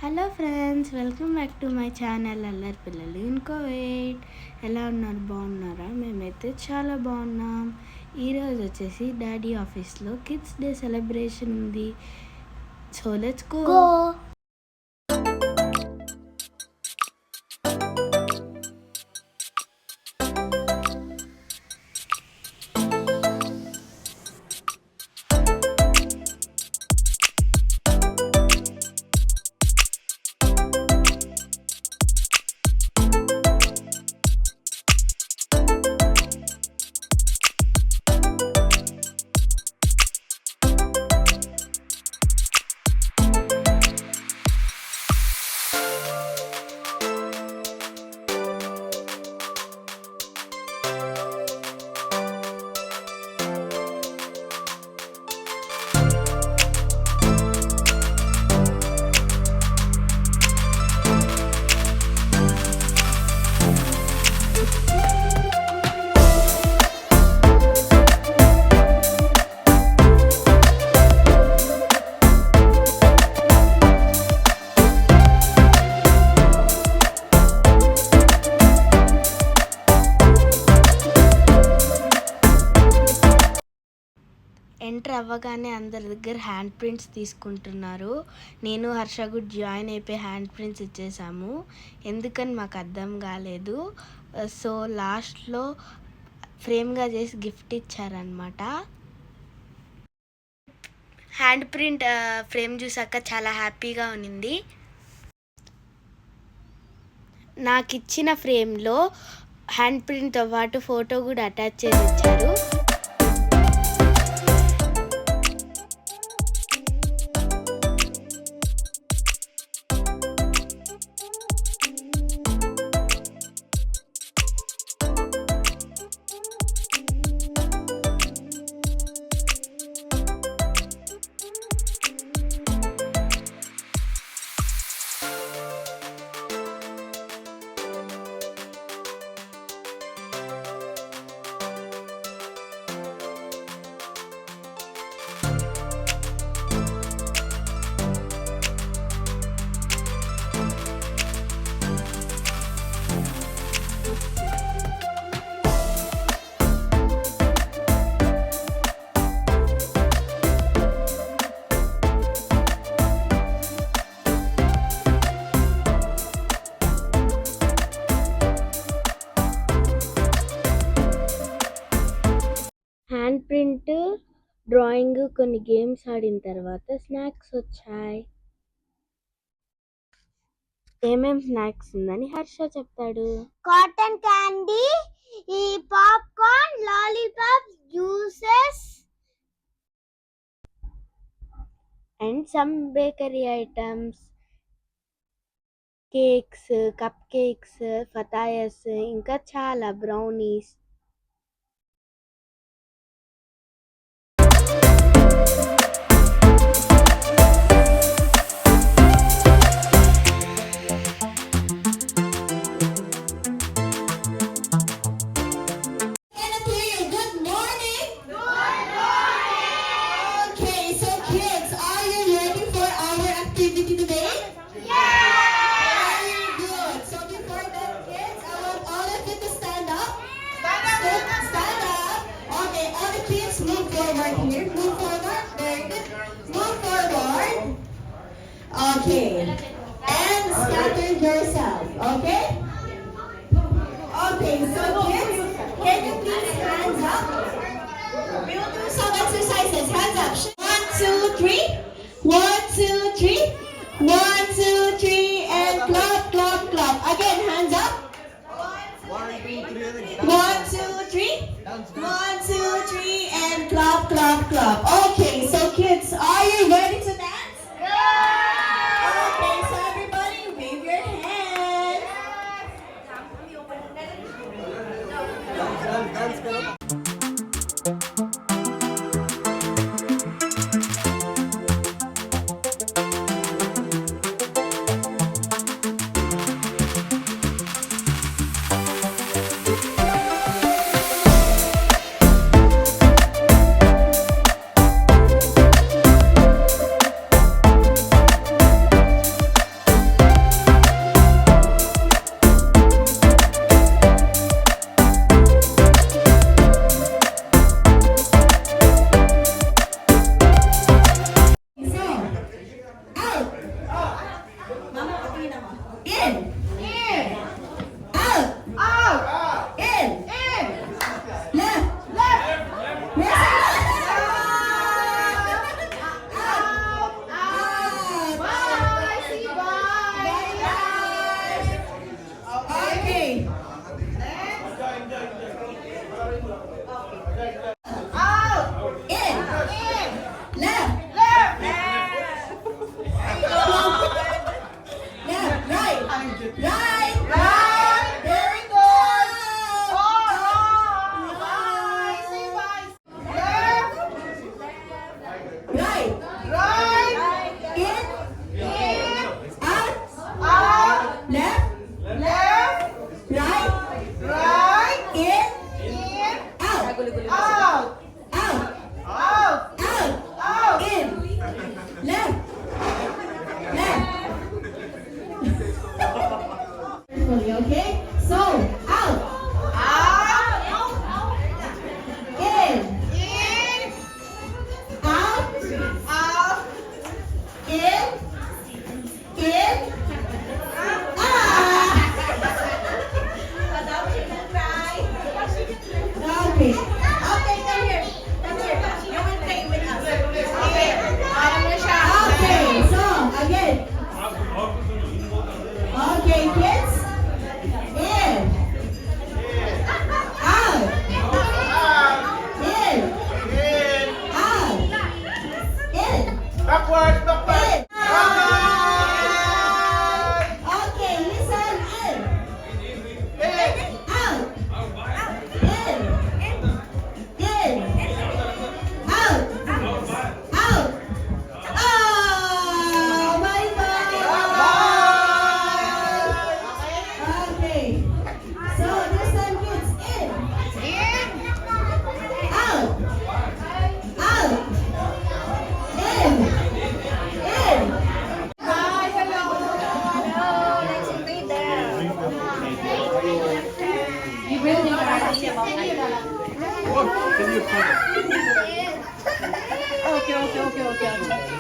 Hello friends, welcome back to my channel అల్లరి పిల్లలు ఇంకో వెయిట్. ఎలా ఉన్నారు? బాగున్నారా? మేమైతే చాలా బాగున్నాం. ఈరోజు వచ్చేసి డాడీ ఆఫీస్లో కిడ్స్ డే సెలబ్రేషన్ ఉంది. So let's go. ఎంటర్ అవ్వగానే అందరి దగ్గర హ్యాండ్ ప్రింట్స్ తీసుకుంటున్నారు. నేను హర్ష కూడా జాయిన్ అయిపోయి హ్యాండ్ ప్రింట్స్ ఇచ్చేసాము. ఎందుకని మాకు అర్థం కాలేదు. సో లాస్ట్లో ఫ్రేమ్గా చేసి గిఫ్ట్ ఇచ్చారనమాట. హ్యాండ్ ప్రింట్ ఫ్రేమ్ చూసాక చాలా హ్యాపీగా ఉన్నింది. నాకు ఇచ్చిన ఫ్రేమ్లో హ్యాండ్ ప్రింట్తో పాటు ఫోటో కూడా అటాచ్ చేసి ఇచ్చారు. హ్యాండ్ ప్రింట్, డ్రాయింగ్, కొన్ని గేమ్స్ ఆడిన తర్వాత స్నాక్స్ వచ్చాయి. ఏమేం స్నాక్స్ ఉందని హర్ష చెప్తాడు. కాటన్ క్యాండీ, ఈ popcorn, lollipops, juices and some bakery items, cakes, cup cakes, ఫతాయస్, ఇంకా చాలా brownies. Okay, and scatter yourself, okay? Okay, so kids, can you please hands up? We will do some exercises. Hands up. 1, 2, 3. 1, 2, 3. 1, 2, 3, and clap, clap, clap. Again, hands up. 1, 2, 3. 1, 2, 3, and clap, clap, clap. Okay, so kids, are you ready to dance? Okay, so everybody wave your hands.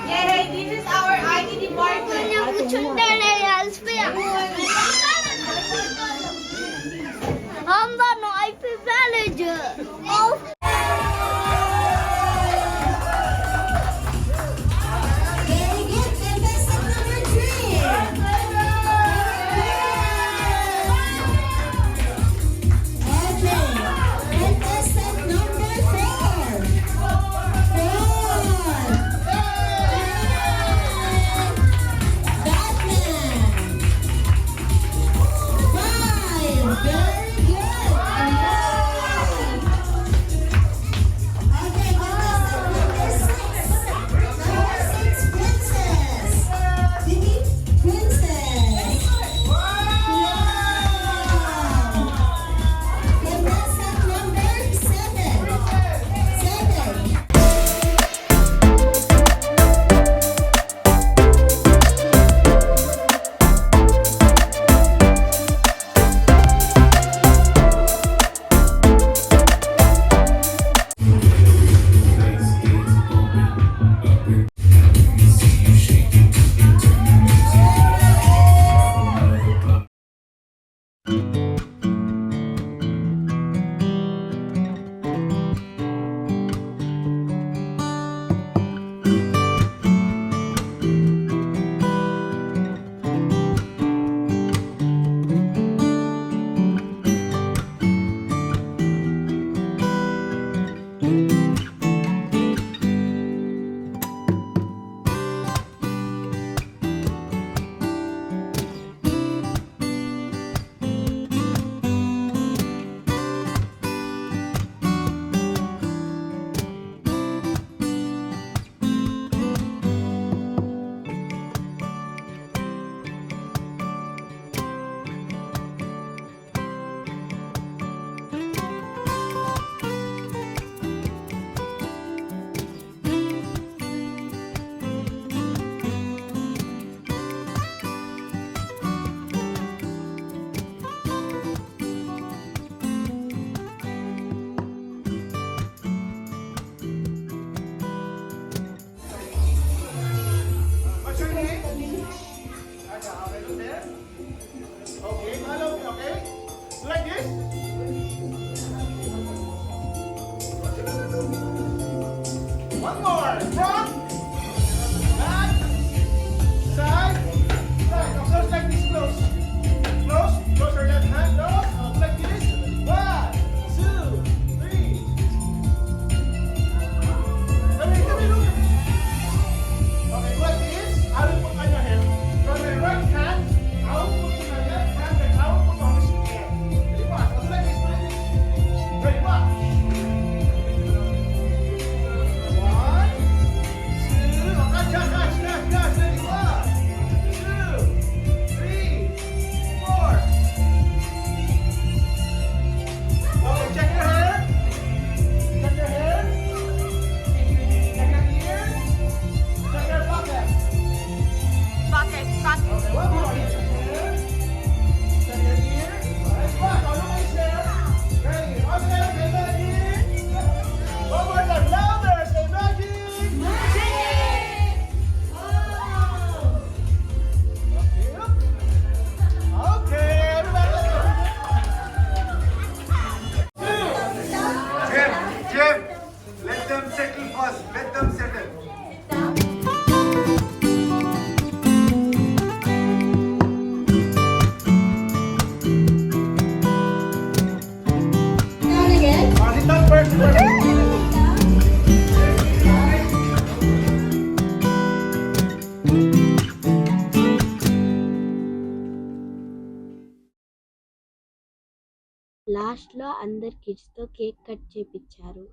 Hey, this is our IT department. I'm the IP manager. Oh. Very good. Contestant number 3. Okay. Contestant number 4. 4. Batman. 5. Very good. Okay, contestant number 6. Number 6, Princess. Vicky, Princess. Wow. Contestant number 7. 7. What's your name? Okay, there. Okay, follow me, okay? Like this. One more. Front, back, side, right. Now close like this, close. Close, close your left hand, close. Now like this. 1, 2, 3. Come here, look at me. Okay, like this. I will put on your hand. From your right hand, I will put on your left hand, and I will put on his hand. Ready, watch. I'll do like this, like this. Ready, watch. 1, 2. Oh, catch. Ready, 1, 2, 3, 4. Okay, check your hair. Check your hair. Check your ear. Check your pocket. Okay, one more. Check your hair. Check your ear. Alright, watch. I'll look at his hair. Ready. Okay, magic. One more time. Louder. Say magic. Okay, everybody, let's go. Jim, let them settle first. Let them settle. Down again. Sit down first. లాస్ట్లో అందరు కిడ్స్తో cake cut చేపించారు.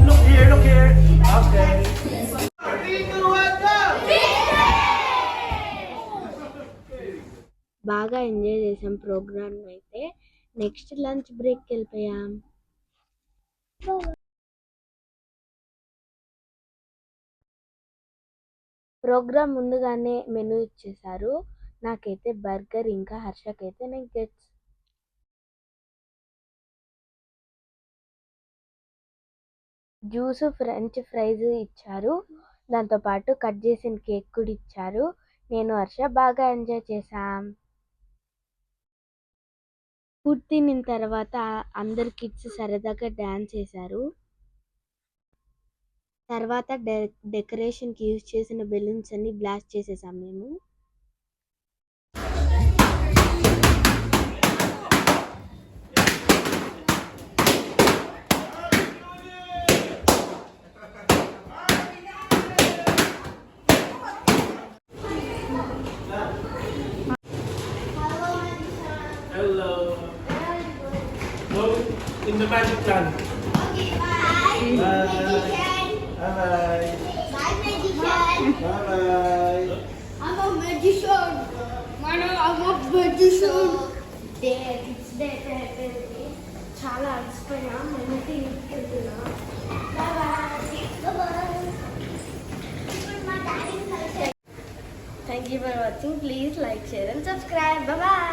Look here, look here. Okay. 3, 2, 1, go. బాగా enjoy చేసాం programme అయితే. Next lunch బ్రేక్కి వెళ్ళిపోయాం. Programme ముందుగానే menu ఇచ్చేశారు. నాకైతే బర్గర్, ఇంకా హర్షకైతే నగ్గెట్స్. జ్యూస్, ఫ్రెంచ్ ఫ్రైస్ ఇచ్చారు. దాంతోపాటు కట్ చేసిన కేక్ కూడా ఇచ్చారు. నేను హర్ష బాగా ఎంజాయ్ చేశాం. ఫుడ్ తినిన తర్వాత అందరు కిడ్స్ సరదాగా డ్యాన్స్ చేశారు. తర్వాత డెకరేషన్కి యూజ్ చేసిన బెలూన్స్ అన్ని బ్లాస్ట్ చేసేసాం మేము. Hello. Go in the magic land. Bye. Bye. Bye, magician. Bye. I'm a magician. I'm a magician. There, it's there. చాలా అలసిపోయినా నేనైతే ఇంటికి వెళ్తున్నా. Thank you for watching. Please like, share and subscribe. Bye bye.